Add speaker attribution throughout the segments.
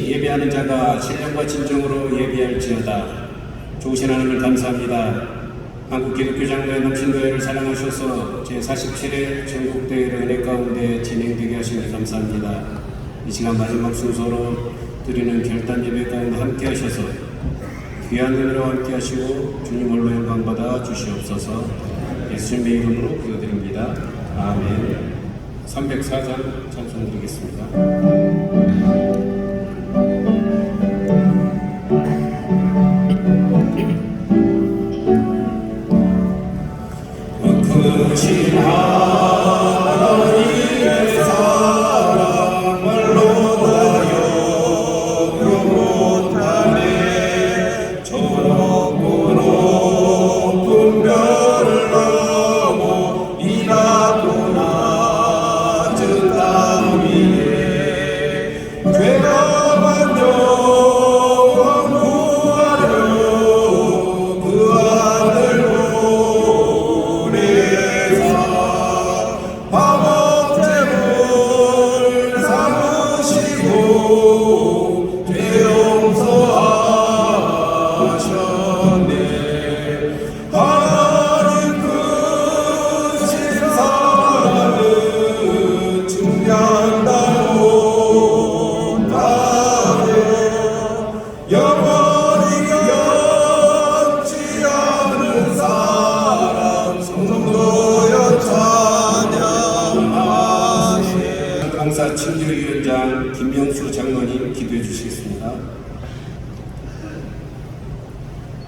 Speaker 1: 예배하는 자가 신령과 진정으로 예배할지어다. 좋으신 하나님을 감사합니다. 한국기독교장로회 남신교회를 사랑하셔서 제47회 전국대회를 은혜 가운데 진행되게 하시니 감사합니다. 이 시간 마지막 순서로 드리는 결단 예배 가운데 함께 하셔서 귀한 은혜로 함께 하시고 주님 홀로 영광 받아 주시옵소서. 예수님의 이름으로 기도드립니다. 아멘. 304장 찬송 드리겠습니다. 크신 하나님의 사랑을 놓아요 못하네. 저 높고 높은 별을 넘어 이 낮고 낮은 땅 위에 죄악한 영혼 구하려 그 아들 밤없음을 삼으시고 죄 용서하셨네. 하나님 크신 사랑은 증량다 못하네. 영원히 변치 않는 사랑 성도여 찬양하세. 강사 친교위원장 김명수 장로님 기도해 주시겠습니다.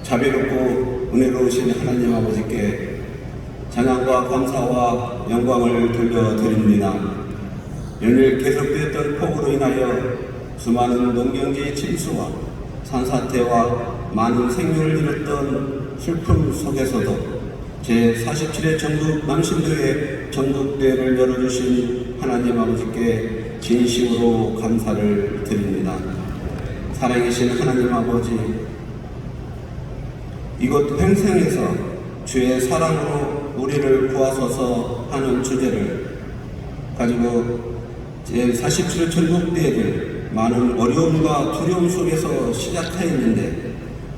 Speaker 2: 자비롭고 은혜로우신 하나님 아버지께 찬양과 감사와 영광을 돌려드립니다. 연일 계속되었던 폭우로 인하여 수많은 농경지 침수와 산사태와 많은 생명을 잃었던 슬픔 속에서도 제47회 전국 남신교회 전국대회를 열어주신 하나님 아버지께 진심으로 감사를 드립니다. 살아계신 하나님 아버지, 이곳 횡성에서 주의 사랑으로 우리를 구하소서 하는 주제를 가지고 제47회 전국대회를 많은 어려움과 두려움 속에서 시작하였는데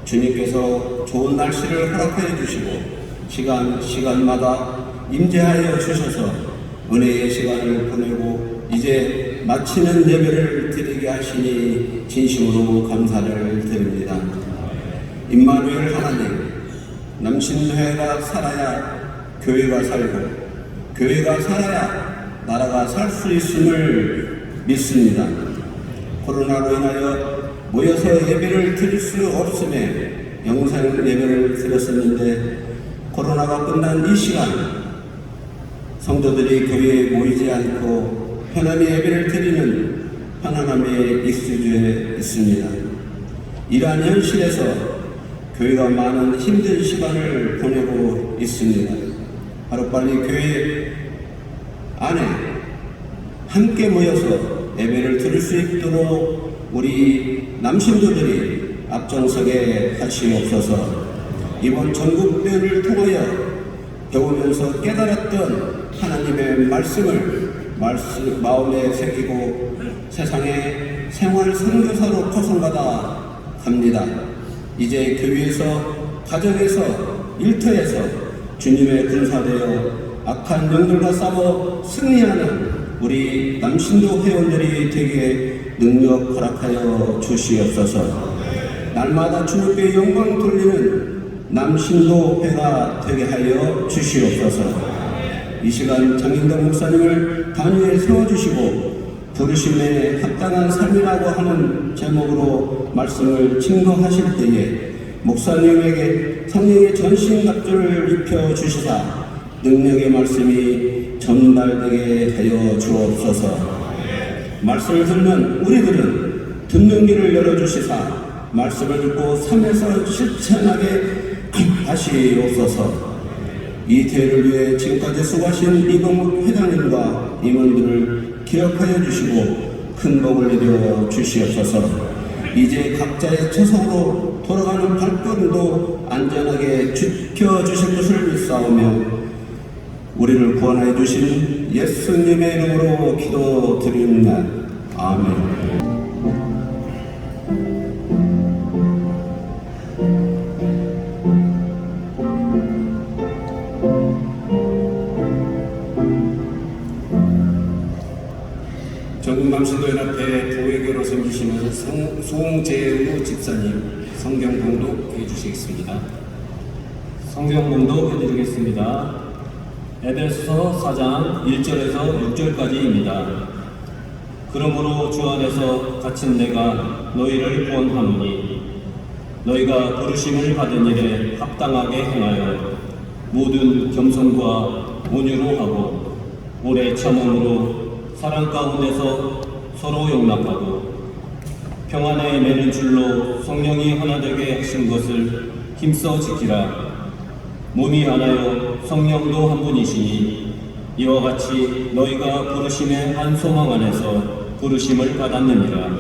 Speaker 2: 주님께서 좋은 날씨를 허락하여 주시고 시간마다 임재하여 주셔서 은혜의 시간을 보내고 이제 마치는 예배를 드리게 하시니 진심으로 감사를 드립니다. 임마누엘 하나님, 남신교회가 살아야 교회가 살고 교회가 살아야 나라가 살 수 있음을 믿습니다. 코로나로 인하여 모여서 예배를 드릴 수 없음에 영상 예배를 드렸었는데 코로나가 끝난 이 시간 성도들이 교회에 모이지 않고 편안히 예배를 드리는 편안함에 익숙해 있습니다. 이러한 현실에서 교회가 많은 힘든 시간을 보내고 있습니다. 하루빨리 교회 안에 함께 모여서 예배를 드릴 수 있도록 우리 남신도들이 앞장서게 하시옵소서. 이번 전국대회를 통하여 배우면서 깨달았던 하나님의 말씀을 마음에 새기고 세상의 생활 선교사로 파송받아 갑니다. 이제 교회에서, 가정에서, 일터에서 주님의 군사되어 악한 영들과 싸워 승리하는 우리 남신도 회원들이 되게 능력 허락하여 주시옵소서. 날마다 주님께 영광 돌리는 남신도 회가 되게 하여 주시옵소서. 이 시간 장인덕 목사님을 단위에 세워주시고 부르심에 합당한 삶이라고 하는 제목으로 말씀을 증거하실 때에 목사님에게 성령의 전신갑주를 입혀주시사 능력의 말씀이 전달되게 하여 주옵소서. 말씀을 듣는 우리들은 듣는 길을 열어주시사 말씀을 듣고 삶에서 실천하게 하시옵소서. 이 대회를 위해 지금까지 수고하신 이동욱 회장님과 임원들을 기억하여 주시고 큰 복을 내려 주시옵소서. 이제 각자의 처소로 돌아가는 발걸음도 안전하게 지켜주실 것을 믿사오며 우리를 구원하여 주신 예수님의 이름으로 기도드립니다. 아멘.
Speaker 1: 전국남신도연합회 부회교로 섬기시는 송재우 집사님 성경 봉독 해주시겠습니다.
Speaker 3: 성경 봉독 해드리겠습니다. 에베소서 4장 1절에서 6절까지입니다. 그러므로 주 안에서 갇힌 내가 너희를 구원하노니 너희가 부르심을 받은 일에 합당하게 행하여 모든 겸손과 온유로 하고 오래 참음으로 사랑 가운데서 서로 용납하고 평안에 매는 줄로 성령이 하나 되게 하신 것을 힘써 지키라. 몸이 하나요 성령도 한 분이시니 이와 같이 너희가 부르심의 한 소망 안에서 부르심을 받았느니라.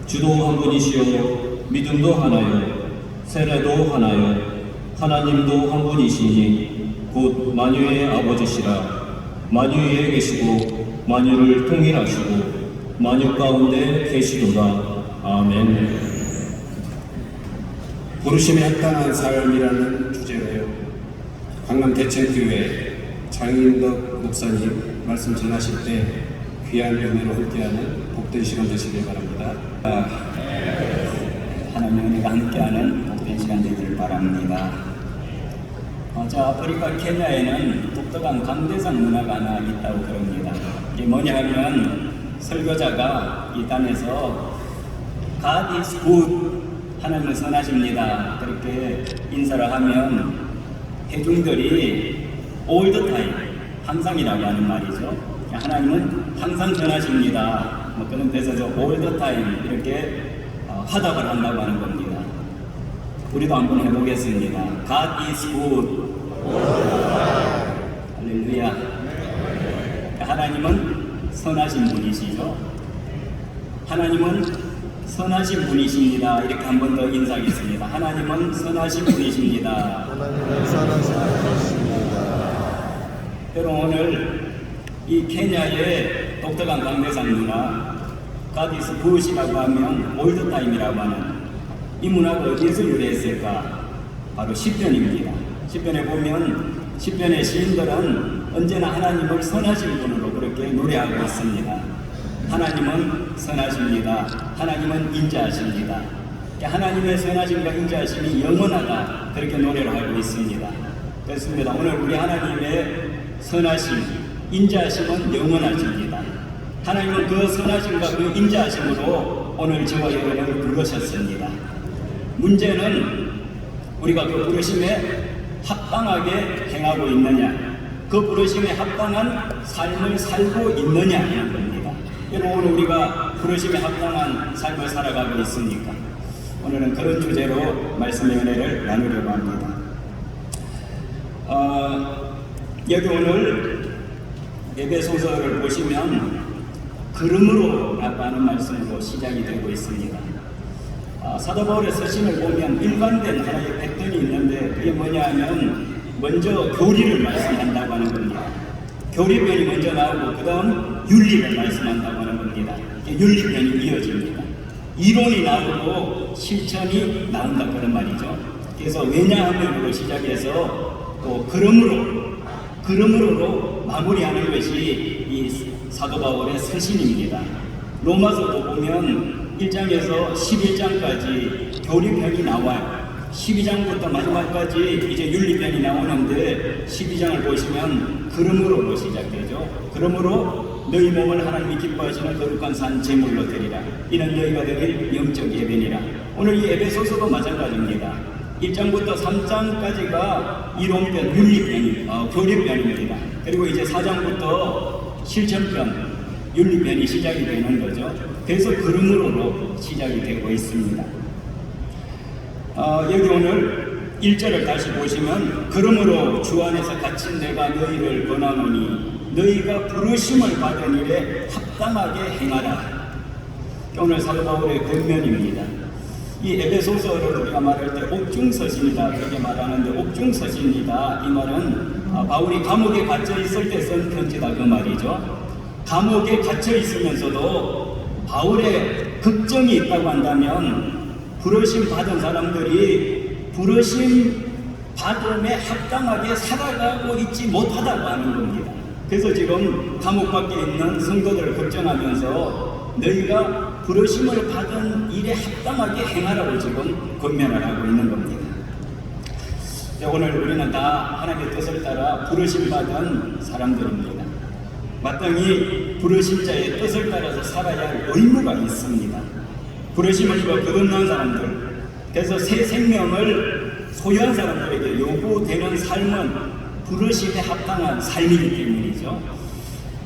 Speaker 3: 주도 한 분이시요 믿음도 하나요 세례도 하나요 하나님도 한 분이시니 곧 만유의 아버지시라. 만유에 계시고 만유를 통일하시고 만유 가운데 계시도다. 아멘.
Speaker 1: 부르심에 합당한 삶이라는 주제로요. 강남 대천교회 장인덕 목사님 말씀 전하실 때 귀한 은혜로 함께하는 복된 시간 되시길 바랍니다.
Speaker 4: 하나님의 은혜가 함께하는 복된 시간 되기를 바랍니다. 저 아프리카 케냐에는 독특한 강대상 문화가 하나 있다고 그럽니다. 이게 뭐냐 하면 설교자가 이 땅에서 God is good, 하나님은 선하십니다, 그렇게 인사를 하면 회중들이 all the time, 항상이라고 하는 말이죠. 하나님은 항상 선하십니다, 뭐 그런 데서 all the time 이렇게 화답을 한다고 하는 겁니다. 우리도 한번 해보겠습니다. God is good. 할렐루야. 하나님은 선하신 분이시죠. 하나님은 선하신 분이십니다. 이렇게 한 번 더 인사하겠습니다. 하나님은 선하신 분이십니다.
Speaker 5: 하나님은 선하신 분이십니다.
Speaker 4: 여러분, 오늘 이 케냐의 독특한 강대상 문화, God is good이라고 하면 올드타임이라고 하는 이 문화가 어디에서 유래했을까? 바로 시편입니다. 시편에 보면 시편의 시인들은 언제나 하나님을 선하신 분으로 그렇게 노래하고 있습니다. 하나님은 선하십니다. 하나님은 인자하십니다. 하나님의 선하심과 인자하심이 영원하다, 그렇게 노래를 하고 있습니다. 그렇습니다. 오늘 우리 하나님의 선하심, 인자하심은 영원하십니다. 하나님은 그 선하심과 그 인자하심으로 오늘 저와 여러분을 부르셨습니다. 문제는 우리가 그 부르심에 합당하게 행하고 있느냐, 그 부르심에 합당한 삶을 살고 있느냐 하는 겁니다. 여러분, 오늘 우리가 부르심에 합당한 삶을 살아가고 있습니까? 오늘은 그런 주제로 말씀의 은혜를 나누려고 합니다. 여기 오늘 에베소서를 보시면 그러므로 라고 하는 말씀으로 시작이 되고 있습니다. 사도 바울의 서신을 보면 일관된 하나의 패턴이 있는데 그게 뭐냐 하면 먼저 교리를 말씀한다고 하는 겁니다. 교리편이 먼저 나오고 그 다음 윤리를 말씀한다고 하는 겁니다. 윤리편이 이어집니다. 이론이 나오고 실천이 나온다, 그런 말이죠. 그래서 왜냐하면으로 시작해서 또 그러므로로 마무리하는 것이 이 사도 바울의 서신입니다. 로마서도 보면 1장에서 11장까지 교리편이 나와요. 12장부터 마지막까지 이제 윤리편이 나오는데 12장을 보시면 그러므로로 시작되죠. 그러므로 너희 몸을 하나님이 기뻐하시는 거룩한 산 제물로 드리라. 이는 너희가 드릴 영적 예배니라. 오늘 이 에베소서도 마찬가지입니다. 1장부터 3장까지가 이론편, 윤리편, 교리편입니다. 그리고 이제 4장부터 실천편, 윤리편이 시작이 되는 거죠. 그래서 그러므로로 시작이 되고 있습니다. 여기 오늘 1절을 다시 보시면 그러므로 주 안에서 갇힌 내가 너희를 권하노니 너희가 부르심을 받은 일에 합당하게 행하라. 오늘 사도 바울의 권면입니다. 이 에베소서를 우리가 말할 때 옥중서신이다 그렇게 말하는데, 옥중서신이다 이 말은 바울이 감옥에 갇혀 있을 때 쓴 편지다 그 말이죠. 감옥에 갇혀 있으면서도 바울의 걱정이 있다고 한다면 부르심 받은 사람들이 부르심 받음에 합당하게 살아가고 있지 못하다고 하는 겁니다. 그래서 지금 감옥 밖에 있는 성도들을 걱정하면서 너희가 부르심을 받은 일에 합당하게 행하라고 지금 권면을 하고 있는 겁니다. 오늘 우리는 다 하나님의 뜻을 따라 부르심 받은 사람들입니다. 마땅히 부르심 자의 뜻을 따라서 살아야 할 의무가 있습니다. 부르심을 입어 거듭난 사람들, 그래서 새 생명을 소유한 사람들에게 요구되는 삶은 부르심에 합당한 삶이기 때문이죠.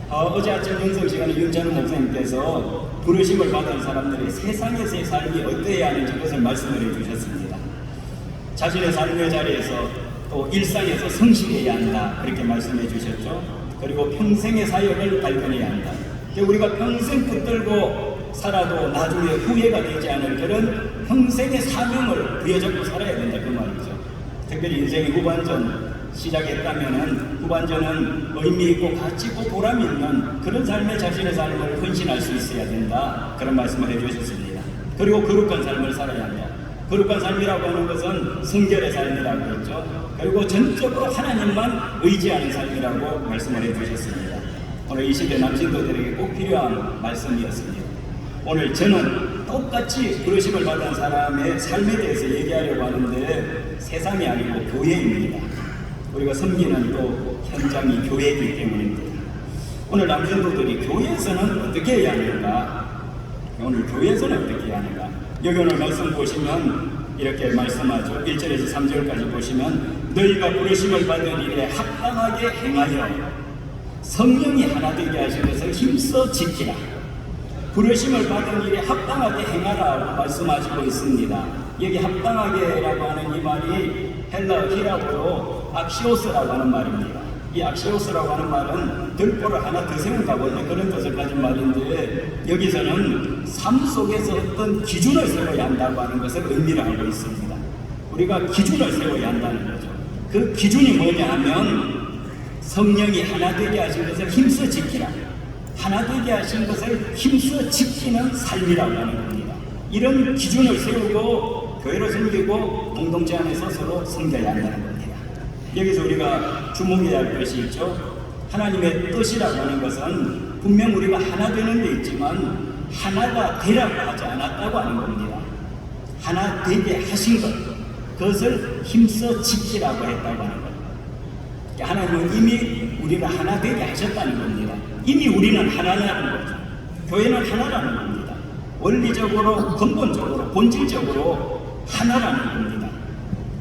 Speaker 4: 어제 아침 영성 시간에 윤찬우 목사님께서 부르심을 받은 사람들이 세상에서의 삶이 어떠해야 하는지 그것을 말씀을 해주셨습니다. 자신의 삶의 자리에서 또 일상에서 성실해야 한다 그렇게 말씀해 주셨죠. 그리고 평생의 사역을 발견해야 한다. 우리가 평생 붙들고 살아도 나중에 후회가 되지 않을 그런 평생의 사명을 부여잡고 살아야 된다 그 말이죠. 특별히 인생의 후반전 시작했다면은 후반전은 의미 있고 가치 있고 보람 있는 그런 삶에 자신의 삶을 헌신할 수 있어야 된다 그런 말씀을 해주셨습니다. 그리고 거룩한 삶을 살아야 한다. 거룩한 삶이라고 하는 것은 성결의 삶이라고 했죠. 그리고 전적으로 하나님만 의지하는 삶이라고 말씀을 해주셨습니다. 오늘 이 시대 남신도들에게 꼭 필요한 말씀이었습니다. 오늘 저는 똑같이 부르심을 받은 사람의 삶에 대해서 얘기하려고 하는데 세상이 아니고 교회입니다. 우리가 섬기는 또 현장이 교회이기 때문입니다. 오늘 남신도들이 교회에서는 어떻게 해야 하는가? 오늘 교회에서는 어떻게 해야 하는가? 여기 오늘 말씀 보시면 이렇게 말씀하죠. 1절에서 3절까지 보시면 너희가 부르심을 받은 일에 합당하게 행하여 성령이 하나 되게 하신 것을 힘써 지키라. 부르심을 받은 일에 합당하게 행하라고 말씀하시고 있습니다. 여기 합당하게라고 하는 이 말이 헬라 히라보로 악시오스라고 하는 말입니다. 이 악시오스라고 하는 말은 들보를 하나 더 세운다고 하는 그런 뜻을 가진 말인데, 여기서는 삶 속에서 어떤 기준을 세워야 한다고 하는 것을 의미를 하고 있습니다. 우리가 기준을 세워야 한다는 거죠. 그 기준이 뭐냐 하면 성령이 하나 되게 하신 것을 힘써 지키라. 하나 되게 하신 것을 힘써 지키는 삶이라고 하는 겁니다. 이런 기준을 세우고 교회를 섬기고 공동체 안에서 서로 섬겨야 한다는 겁니다. 여기서 우리가 주목해야 할 것이 있죠. 하나님의 뜻이라고 하는 것은 분명 우리가 하나 되는 데 있지만 하나가 되라고 하지 않았다고 하는 겁니다. 하나 되게 하신 것, 그것을 힘써 지키라고 했다고 하는 것. 하나님은 이미 우리가 하나 되게 하셨다는 겁니다. 이미 우리는 하나라는 거죠. 교회는 하나라는 겁니다. 원리적으로, 근본적으로, 본질적으로 하나라는 겁니다.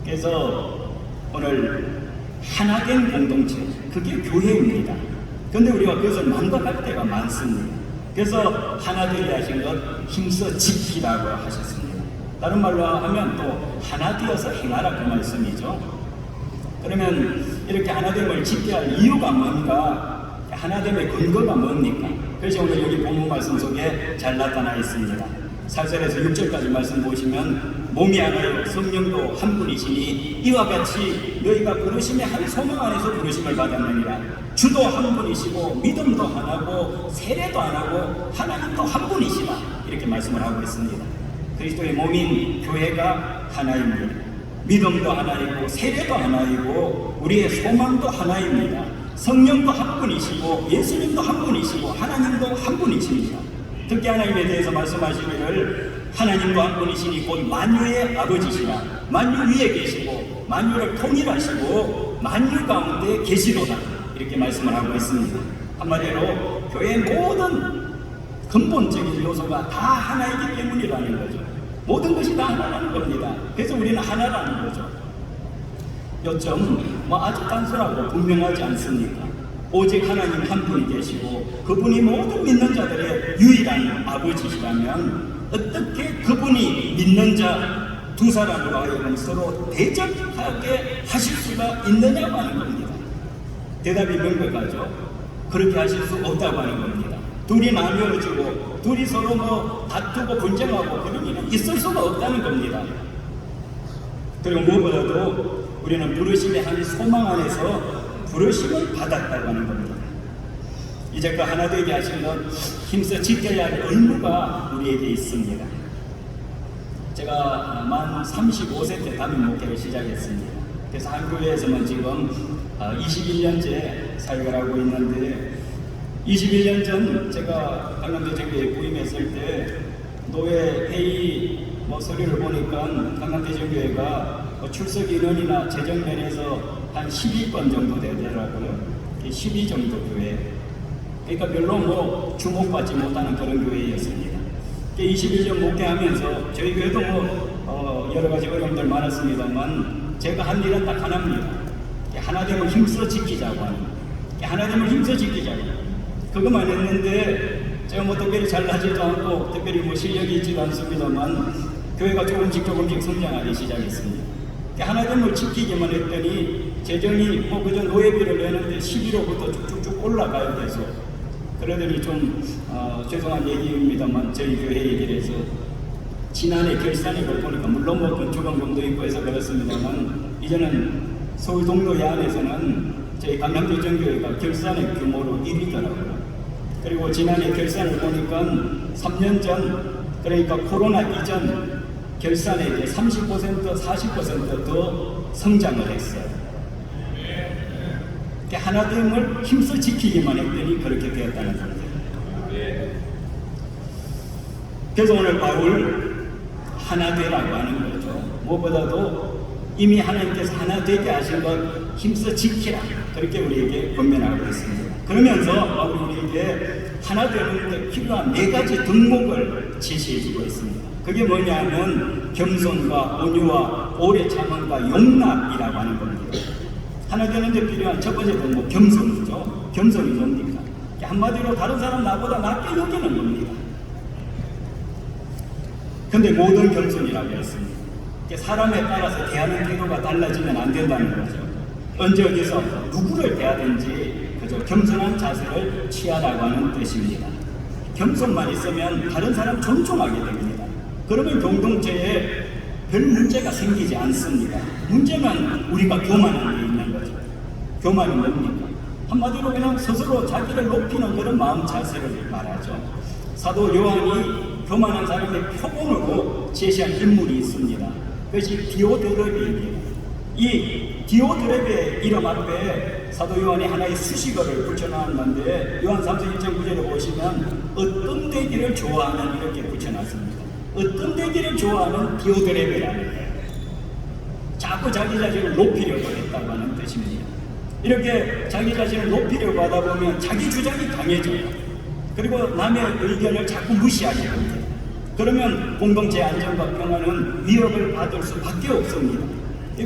Speaker 4: 그래서 오늘 하나된 공동체, 그게 교회입니다. 그런데 우리가 그것을 망각할 때가 많습니다. 그래서 하나 되게 하신 것 힘써 지키라고 하셨습니다. 다른 말로 하면 또 하나 되어서 행하라 그 말씀이죠. 그러면 이렇게 하나됨을 지켜야 할 이유가 뭔가? 하나됨의 근거가 뭡니까? 그래서 오늘 여기 본문 말씀 속에 잘 나타나 있습니다. 4절에서 6절까지 말씀 보시면 몸이 하나요 성령도 한 분이시니 이와 같이 너희가 부르심의 한 소망 안에서 부르심을 받았느니라. 주도 한 분이시고 믿음도 하나고 세례도 하나고 하나님도 한 분이시라. 이렇게 말씀을 하고 있습니다. 그리스도의 몸인 교회가 하나입니다. 믿음도 하나이고 세례도 하나이고 우리의 소망도 하나입니다. 성령도 한 분이시고 예수님도 한 분이시고 하나님도 한 분이십니다. 특히 하나님에 대해서 말씀하시기를 하나님도 한 분이시니 곧 만유의 아버지시라. 만유 위에 계시고 만유를 통일하시고 만유 가운데 계시로다. 이렇게 말씀을 하고 있습니다. 한마디로 교회의 모든 근본적인 요소가 다 하나이기 때문이라는 거죠. 모든 것이 다 하나라는 겁니다. 그래서 우리는 하나라는 거죠. 요점 아주 단순하고 분명하지 않습니까? 오직 하나님 한 분이 계시고 그분이 모든 믿는 자들의 유일한 아버지시라면 어떻게 그분이 믿는 자 두 사람으로 하여금 서로 대적하게 하실 수가 있느냐고 하는 겁니다. 대답이 명백하죠. 그렇게 하실 수 없다고 하는 겁니다. 둘이 나뉘어지고 둘이 서로 뭐 다투고 분쟁하고 그런 일은 있을 수가 없다는 겁니다. 그리고 무엇보다도 우리는 부르심의 한 소망 안에서 부르심을 받았다고 하는 겁니다. 이제껏 하나 되게 하신 것 힘써 지켜야 할 의무가 우리에게 있습니다. 제가 만 35세 때 담임 목회를 시작했습니다. 그래서 한 교회에서는 지금 21년째 사역을 하고 있는데 21년 전 제가 강남대전교회에 부임했을 때 노회 회의 서류를 보니까 강남대전교회가 출석 인원이나 재정 면에서 한 12건 정도 되더라고요. 12 정도 교회. 그러니까 별로 주목받지 못하는 그런 교회였습니다. 21년 목회하면서 저희 교회도 여러 가지 어려움들 많았습니다만 제가 한 일은 딱 하나입니다. 하나됨을 힘써 지키자고 하는. 하나됨을 힘써 지키자고. 그것만 했는데 제가 특별히 잘나지도 않고 특별히 실력이 있지도 않습니다만 교회가 조금씩 성장하기 시작했습니다. 하나됨을 지키기만 했더니 재정이 그저 노예비를 내는데 11호부터 쭉쭉쭉 올라가야 돼서 그러더니 좀 죄송한 얘기입니다만 저희 교회 얘기를 해서 지난해 결산액을 보니까 물론 건축원 정도 있고 해서 그렇습니다만 이제는 서울 동로에 안에서는 저희 강남대전교회가 결산액 규모로 1위더라고요. 그리고 지난해 결산을 보니까 3년 전 그러니까 코로나 이전 결산액의 30% 40% 더 성장을 했어요. 하나됨을 힘써 지키기만 했더니 그렇게 되었다는 겁니다. 그래서 오늘 바울 하나 되라고 하는 거죠. 무엇보다도 이미 하나님께서 하나 되게 하신 것 힘써 지키라 그렇게 우리에게 권면하고 있습니다. 그러면서 바울이 우리에게 하나 되는 데 필요한 4가지 덕목을 제시해주고 있습니다. 그게 뭐냐면 겸손과 온유와 오래 참음과 용납이라고 하는 겁니다. 하나 되는 데 필요한 첫 번째 덕목 겸손이죠. 겸손이 뭡니까? 한마디로 다른 사람 나보다 낮게 여기는 겁니다. 근데 모든 겸손이라고 했습니다. 사람에 따라서 대하는 태도가 달라지면 안 된다는 거죠. 언제 어디서 누구를 대하든지 그저 겸손한 자세를 취하라고 하는 뜻입니다. 겸손만 있으면 다른 사람 존중하게 됩니다. 그러면 공동체에 별 문제가 생기지 않습니다. 문제는 우리가 교만한 게 있는 거죠. 교만이 뭡니까? 한마디로 그냥 스스로 자기를 높이는 그런 마음 자세를 말하죠. 사도 요한이 교만한 사람의 표본으로 제시한 인물이 있습니다. 그것이 디오드레베입니다. 이 디오드레베 이름 앞에 사도 요한이 하나의 수식어를 붙여놨는데 요한 3서 1.9절에 보시면 어떤 되기를 좋아하는 이렇게 붙여놨습니다. 어떤 되기를 좋아하는 디오드레베라는 거예요. 자꾸 자기 자신을 높이려고 했다고 하는 뜻입니다. 이렇게 자기 자신을 높이려고 하다 보면 자기 주장이 강해져요. 그리고 남의 의견을 자꾸 무시하게 됩니다. 그러면 공동체 안전과 평화는 위협을 받을 수밖에 없습니다.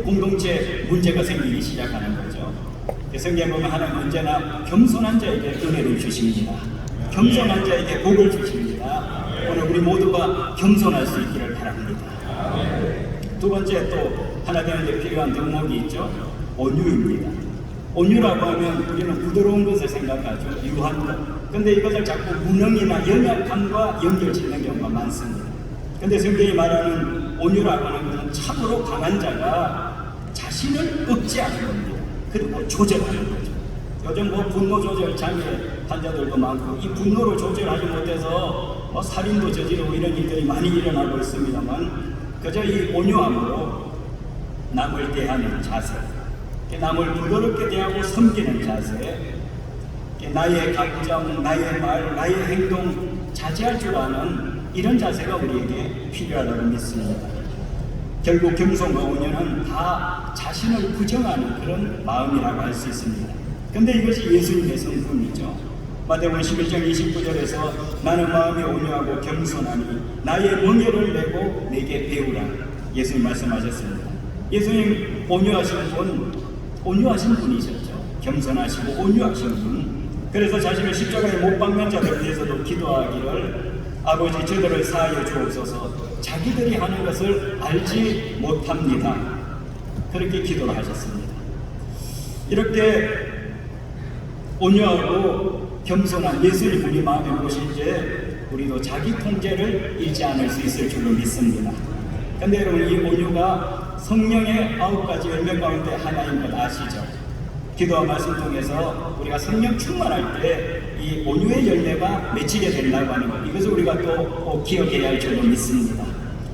Speaker 4: 공동체 문제가 생기기 시작하는 거죠. 성경에 보면 하나님 언제나 겸손한 자에게 은혜를 주십니다. 겸손한 자에게 복을 주십니다. 오늘 우리 모두가 겸손할 수 있기를 바랍니다. 두 번째 또 하나 되는 데 필요한 덕목이 있죠. 온유입니다. 온유라고 하면 우리는 부드러운 것을 생각하죠. 유한 것. 근데 이것을 자꾸 무능이나 연약함과 연결짓는 경우가 많습니다. 근데 성경이 말하는 온유라고 하는 것은 참으로 강한 자가 자신을 억제하는 겁니다. 그리고 조절하는 거죠. 요즘 분노 조절 장애 환자들도 많고 이 분노를 조절하지 못해서 살인도 저지르고 이런 일들이 많이 일어나고 있습니다만 그저 이 온유함으로 남을 대하는 자세, 남을 부드럽게 대하고 섬기는 자세, 나의 감정, 나의 말, 나의 행동 자제할 줄 아는 이런 자세가 우리에게 필요하다고 믿습니다. 결국 겸손과 온유는 다 자신을 부정하는 그런 마음이라고 할 수 있습니다. 근데 이것이 예수님의 성품이죠. 마태복음 11장 29절에서 나는 마음이 온유하고 겸손하니 나의 멍에를 내고 내게 배우라. 예수님 말씀하셨습니다. 예수님 온유하신 분이셨죠. 겸손하시고 온유하신 분. 그래서 자신을 십자가에 못 박는 자들 위해서도 기도하기를 아버지 저들을 사하여 주옵소서 자기들이 하는 것을 알지 못합니다. 그렇게 기도를 하셨습니다. 이렇게 온유하고 겸손한 예수님 우리 마음에 모실 때 우리도 자기 통제를 잃지 않을 수 있을 줄로 믿습니다. 근데 여러분, 이 온유가 성령의 9가지 열매 가운데 하나인 것 아시죠? 기도와 말씀 통해서 우리가 성령 충만할 때 이 온유의 열매가 맺히게 된다고 하는 것, 이것을 우리가 또 기억해야 할 줄로 믿습니다.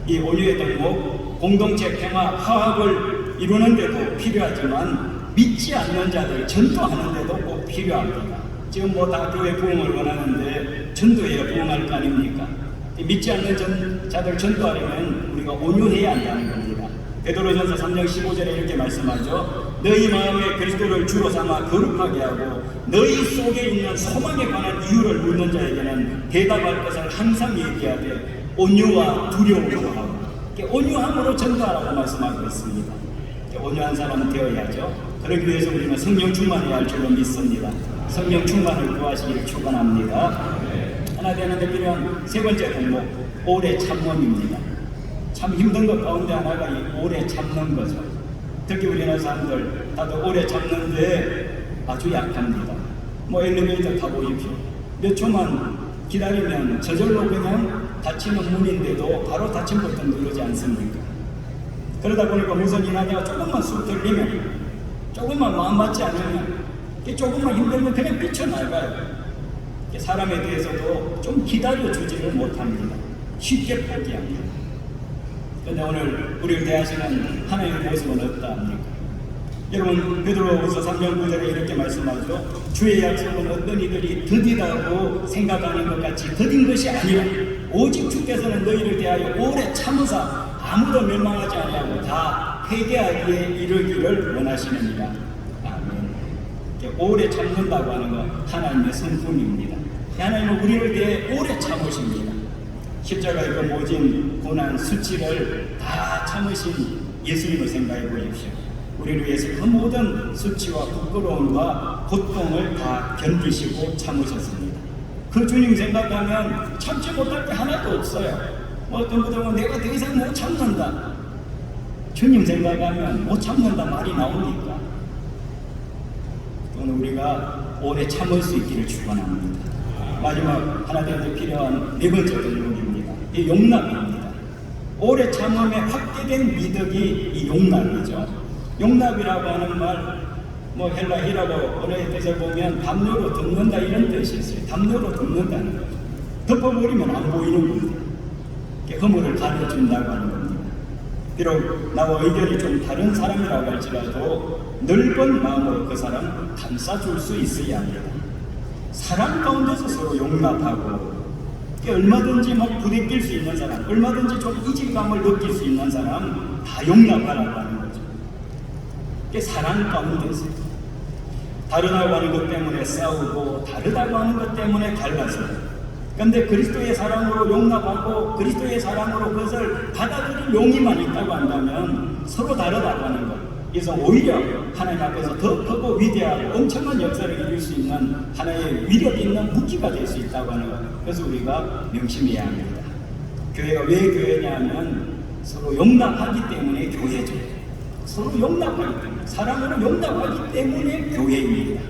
Speaker 4: 이 온유의 덕목, 공동체 평화, 화합을 이루는데도 필요하지만 믿지 않는 자들 전도하는데도 꼭 필요합니다. 지금 뭐 다 교회 부흥을 원하는데 전도해야 부흥할 거 아닙니까? 믿지 않는 자들 전도하려면 우리가 온유해야 한다는 겁니다. 베드로전서 3장 15절에 이렇게 말씀하죠. 너희 마음에 그리스도를 주로 삼아 거룩하게 하고 너희 속에 있는 소망에 관한 이유를 묻는 자에게는 대답할 것을 항상 얘기하되 온유와 두려움으로 하고 온유함으로 전도하라고 말씀하고 있습니다. 온유한 사람은 되어야죠. 그러기 위해서 우리는 성령 충만해야 할 줄로 믿습니다. 성령 충만을 구하시기를 축원합니다. 하나 되는데 필요한 세 번째 덕목, 오래 참음입니다. 참 힘든 것 가운데 하나가 이 오래 참는 거죠. 특히 우리나라 사람들 다들 오래 참는데 아주 약합니다. 뭐 엘리베이터 타보십시오. 몇 초만 기다리면 저절로 그냥 닫히는 문인데도 바로 닫힌 버튼 누르지 않습니까? 그러다 보니까 무슨 일하다가 조금만 쑥 들리면, 조금만 마음 맞지 않으면, 조금만 힘들면 그냥 뛰쳐나가요. 사람에 대해서도 좀 기다려주지를 못합니다. 쉽게 포기합니다. 그런데 오늘 우리를 대하시는 하나님의 모습은 어떠합니까? 여러분, 베드로후서 3장 9절에 이렇게 말씀하죠. 주의 약속은 어떤 이들이 더디다고 생각하는 것 같이 더딘 것이 아니라 오직 주께서는 너희를 대하여 오래 참으사 아무도 멸망하지 아니하고 다 회개하기에 이르기를 원하시느니라. 아멘. 오래 참는다고 하는 것 하나님의 성품입니다. 하나님은 우리를 대해 오래 참으십니다. 십자가에 그 모진 고난 수치를 다 참으신 예수님을 생각해 보십시오. 우리를 위해서 그 모든 수치와 부끄러움과 고통을 다 견디시고 참으셨습니다. 그 주님 생각하면 참지 못할 게 하나도 없어요. 어떤 분들은 내가 더 이상 못 참는다. 주님 생각하면 못 참는다 말이 나옵니까? 오늘 우리가 오래 참을 수 있기를 축원합니다. 마지막 하나 되는데 필요한 네 번째 덕목입니다. 이 용납입니다. 오래 참음에 확대된 미덕이 이 용납이죠. 용납이라고 하는 말, 뭐 헬라 히라고 언어의 뜻을 보면 담요로 덮는다 이런 뜻이 있어요. 담요로 덮는다는 거죠. 덮어버리면 안 보이는 겁니다. 허물을 가려준다고 하는 겁니다. 비록 나와 의견이 좀 다른 사람이라고 할지라도 넓은 마음으로 그 사람 감싸줄 수 있어야 합니다. 사람 가운데서 서로 용납하고 얼마든지 막 부대낄 수 있는 사람, 얼마든지 좀 이질감을 느낄 수 있는 사람 다 용납하라고 하는 거죠. 사람 가운데서 다르다고 하는 것 때문에 싸우고 다르다고 하는 것 때문에 갈라서요. 그런데 그리스도의 사랑으로 용납하고 그리스도의 사랑으로 그것을 받아들일 용의만 있다고 한다면 서로 다르다고 하는 것, 그래서 오히려 하나님 앞에서 더 크고 위대하고 엄청난 역사를 이룰 수 있는 하나의 위력 있는 무기가 될 수 있다고 하는 것, 그래서 우리가 명심해야 합니다. 교회가 왜 교회냐 하면 서로 용납하기 때문에 교회죠. 서로 용납하기 때문에, 사랑으로 용납하기 때문에 교회입니다.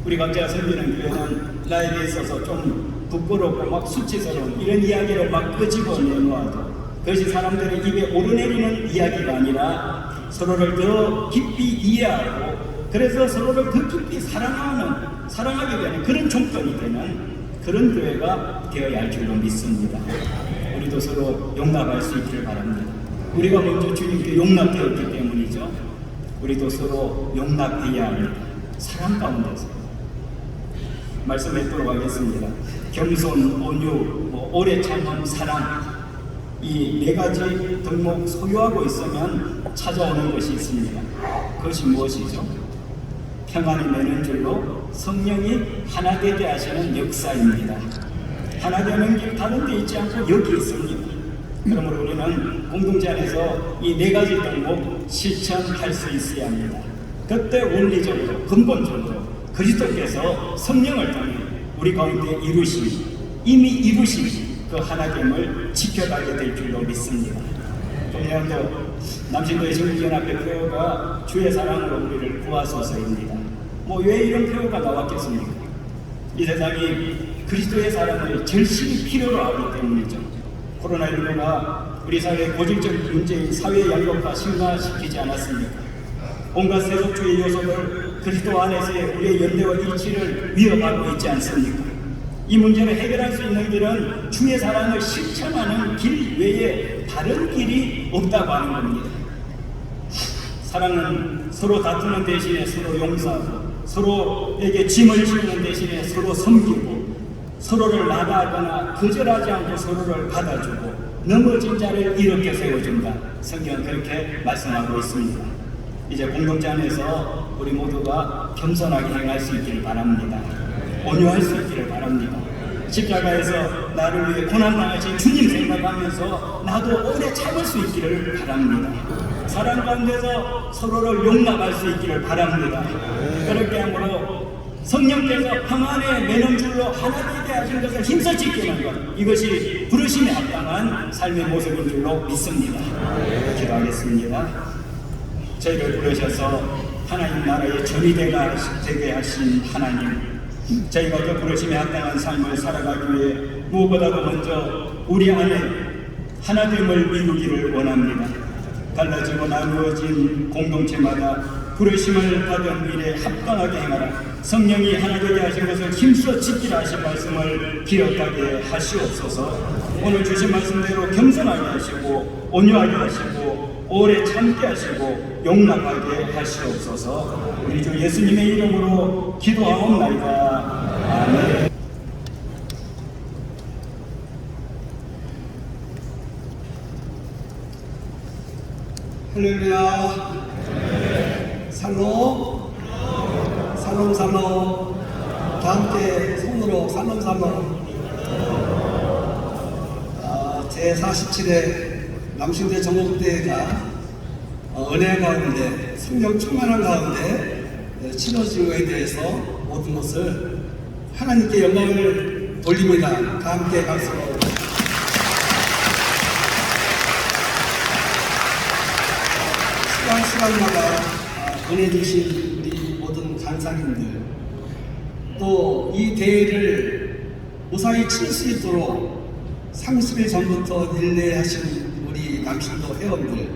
Speaker 4: 우리 각자 섬기는 교회는 나에게 있어서 좀 부끄럽고 막 수치스러운 이런 이야기를 막 끄집어 내놓아도 그것이 사람들의 입에 오르내리는 이야기가 아니라 서로를 더 깊이 이해하고 그래서 서로를 더 깊이 사랑하게 되는 그런 조건이 되는 그런 교회가 되어야 할 줄로 믿습니다. 우리도 서로 용납할 수 있기를 바랍니다. 우리가 먼저 주님께 용납되었기 때문이죠. 우리도 서로 용납해야 합니다. 사랑 가운데서 말씀드리도록 하겠습니다. 겸손, 온유, 오래 참음, 사랑, 이 네 가지 덕목 소유하고 있으면 찾아오는 것이 있습니다. 그것이 무엇이죠? 평안이 내는 줄로 성령이 하나 되게 하시는 역사입니다. 하나 되는 길 다른 데 있지 않고 여기 있습니다. 그러므로 우리는 공동체 안에서 이 네 가지 덕목 실천할 수 있어야 합니다. 그때 원리적으로 근본적으로 그리스도께서 성령을 통해 우리 가운데 이미 이루신 그 하나됨을 지켜가게 될 줄로 믿습니다. 동양도 남신도의 정기연합회 표어가 주의 사랑으로 우리를 구하소서입니다. 왜 이런 표어가 나왔겠습니까? 이 세상이 그리스도의 사랑을 절실히 필요로 하기 때문이죠. 코로나19가 우리 사회의 고질적 문제인 사회 양극화 심화시키지 않았습니까? 온갖 세속주의 요소들 그리스도 안에서의 우리의 연대와 일치를 위협하고 있지 않습니까? 이 문제를 해결할 수 있는 길은 주의 사랑을 실천하는 길 외에 다른 길이 없다고 하는 겁니다. 사랑은 서로 다투는 대신에 서로 용서하고, 서로에게 짐을 지우는 대신에 서로 섬기고, 서로를 나다하거나 거절하지 않고 서로를 받아주고, 넘어진 자를 이렇게 세워준다. 성경은 그렇게 말씀하고 있습니다. 이제 공동체 안에서 우리 모두가 겸손하게 행할 수 있기를 바랍니다. 온유할 수 있기를 바랍니다. 십자가에서 나를 위해 고난당하신 주님 생각하면서 나도 오래 참을 수 있기를 바랍니다. 사랑 가운데서 서로를 용납할 수 있기를 바랍니다. 그렇게 함으로 성령께서 평안의 매nom줄로 하나 되게 하신 것을 힘써 지키는 것, 이것이 부르심에 합당한 삶의 모습인 줄로 믿습니다. 기도하겠습니다. 저희를 부르셔서 하나님 나라의 전이 되게 하신 하나님, 저희가 그 부르심에 합당한 삶을 살아가기 위해 무엇보다도 먼저 우리 안에 하나됨을 이루기를 원합니다. 달라지고 나누어진 공동체마다 부르심을 받은 일에 합당하게 행하라. 성령이 하나 되게 하신 것을 힘써 지키라 하신 말씀을 기억하게 하시옵소서. 오늘 주신 말씀대로 겸손하게 하시고 온유하게 하시고 오래 참게 하시고 용납하게 하시옵소서. 우리 주 예수님의 이름으로 기도하옵나이다. 아멘.
Speaker 2: 할렐루야. 살롬. 살롬 살롬. 다 함께 손으로 살롬 살롬. 제47회 남신대 전국대회가 은혜 가운데 성령 충만한 가운데 치러지고에 대해서 모든 것을 하나님께 영광을 돌립니다. 다 함께 박수로. 시간마다 은혜 주신 우리 모든 간사님들, 또 이 대회를 무사히 칠 수 있도록 30일 전부터 릴레이하신 우리 남신도 회원들,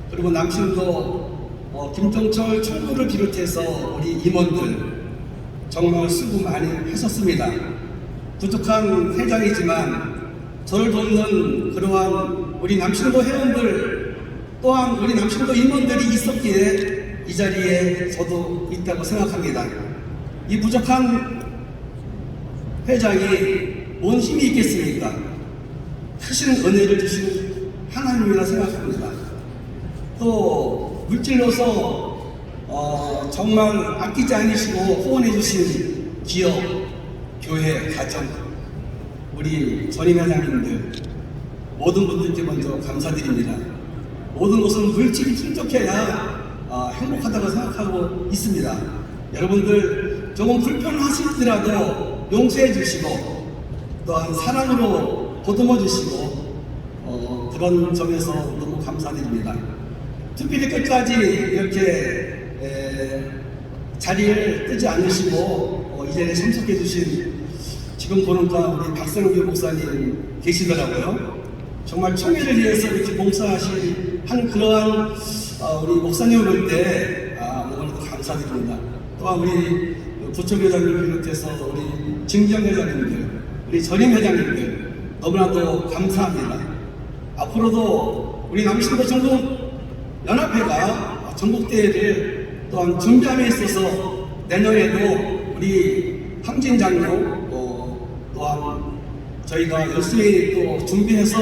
Speaker 2: 그리고 남신도 김종철 총무를 비롯해서 우리 임원들 정말 수고 많이 하셨습니다. 부족한 회장이지만 저를 돕는 그러한 우리 남신도 회원들 또한 우리 남신도 임원들이 있었기에 이 자리에 저도 있다고 생각합니다. 이 부족한 회장이 뭔 힘이 있겠습니까? 크신 은혜를 주신 하나님이라 생각합니다. 또 물질로서 정말 아끼지 않으시고 후원해 주신 기업, 교회, 가정, 우리 전임 회장님들 모든 분들께 먼저 감사드립니다. 모든 것은 물질이 풍족해야 행복하다고 생각하고 있습니다. 여러분들 조금 불편하시더라도 용서해 주시고 또한 사랑으로 보듬어 주시고 그런 점에서 너무 감사드립니다. 특별히 끝까지 이렇게 자리를 뜨지 않으시고 이 자리에 참석해 주신 지금 보니까 우리 박성규 목사님 계시더라고요. 정말 총회를 위해서 이렇게 봉사하신 그러한 우리 목사님을 볼 때 너무나도 감사드립니다. 또한 우리 부총회장님을 비롯해서 우리 진경 회장님들, 우리 전임 회장님들 너무나도 감사합니다. 앞으로도 우리 남신도 전국 연합회가 전국대회를 또한 준비함에 있어서 내년에도 우리 황진장로 또한 저희가 열심히 또 준비해서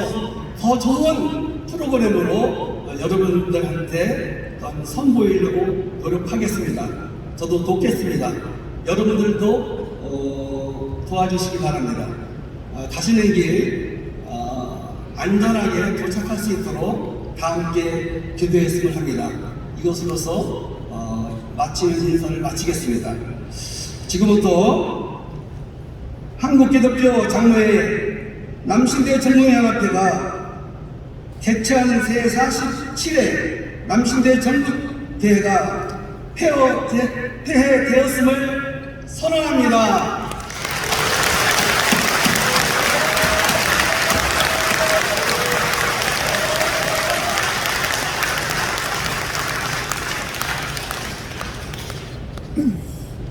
Speaker 2: 더 좋은 프로그램으로 여러분들한테 또한 선보이려고 노력하겠습니다. 저도 돕겠습니다. 여러분들도 도와주시기 바랍니다. 가시는 길 안전하게 도착할 수 있도록 다 함께 기도했으면 합니다. 이것으로서 마치는 인사를 마치겠습니다. 지금부터 한국기독교 장로회 남신대 전국연합회가 개최한 제47회 남신대 전국대회가 폐회되었음을 선언합니다.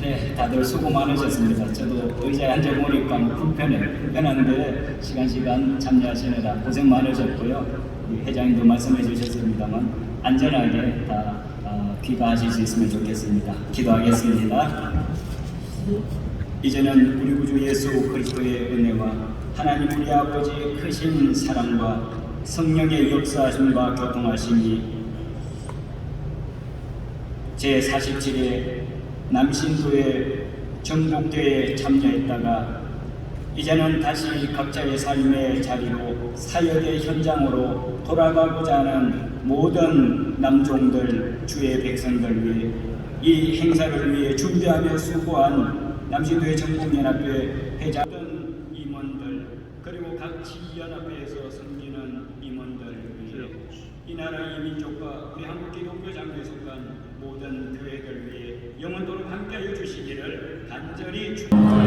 Speaker 4: 네, 다들 수고 많으셨습니다. 저도 의자에 앉아보니까 불편한데 시간 참여하시느라 고생 많으셨고요. 우리 회장님도 말씀해 주셨습니다만 안전하게 다 귀가하실 수 있으면 좋겠습니다. 기도하겠습니다. 이제는 우리 구주 예수 그리스도의 은혜와 하나님 우리 아버지의 크신 사랑과 성령의 역사하심과 교통하심이 제47회 남신도의 전국대회에 참여했다가 이제는 다시 각자의 삶의 자리로 사역의 현장으로 돌아가고자 하는 모든 남종들 주의 백성들 위해 이 행사를 위해 준비하며 수고한 남신도의 전국연합회 회장 임원들 그리고 각 지연합회에서 섬기는 임원들 위해 이 나라 이 민족과 우리 한국 기독교 장로에 속한 모든 교회들 위해 영원토록 함께하여 주시기를 간절히 축원합니다.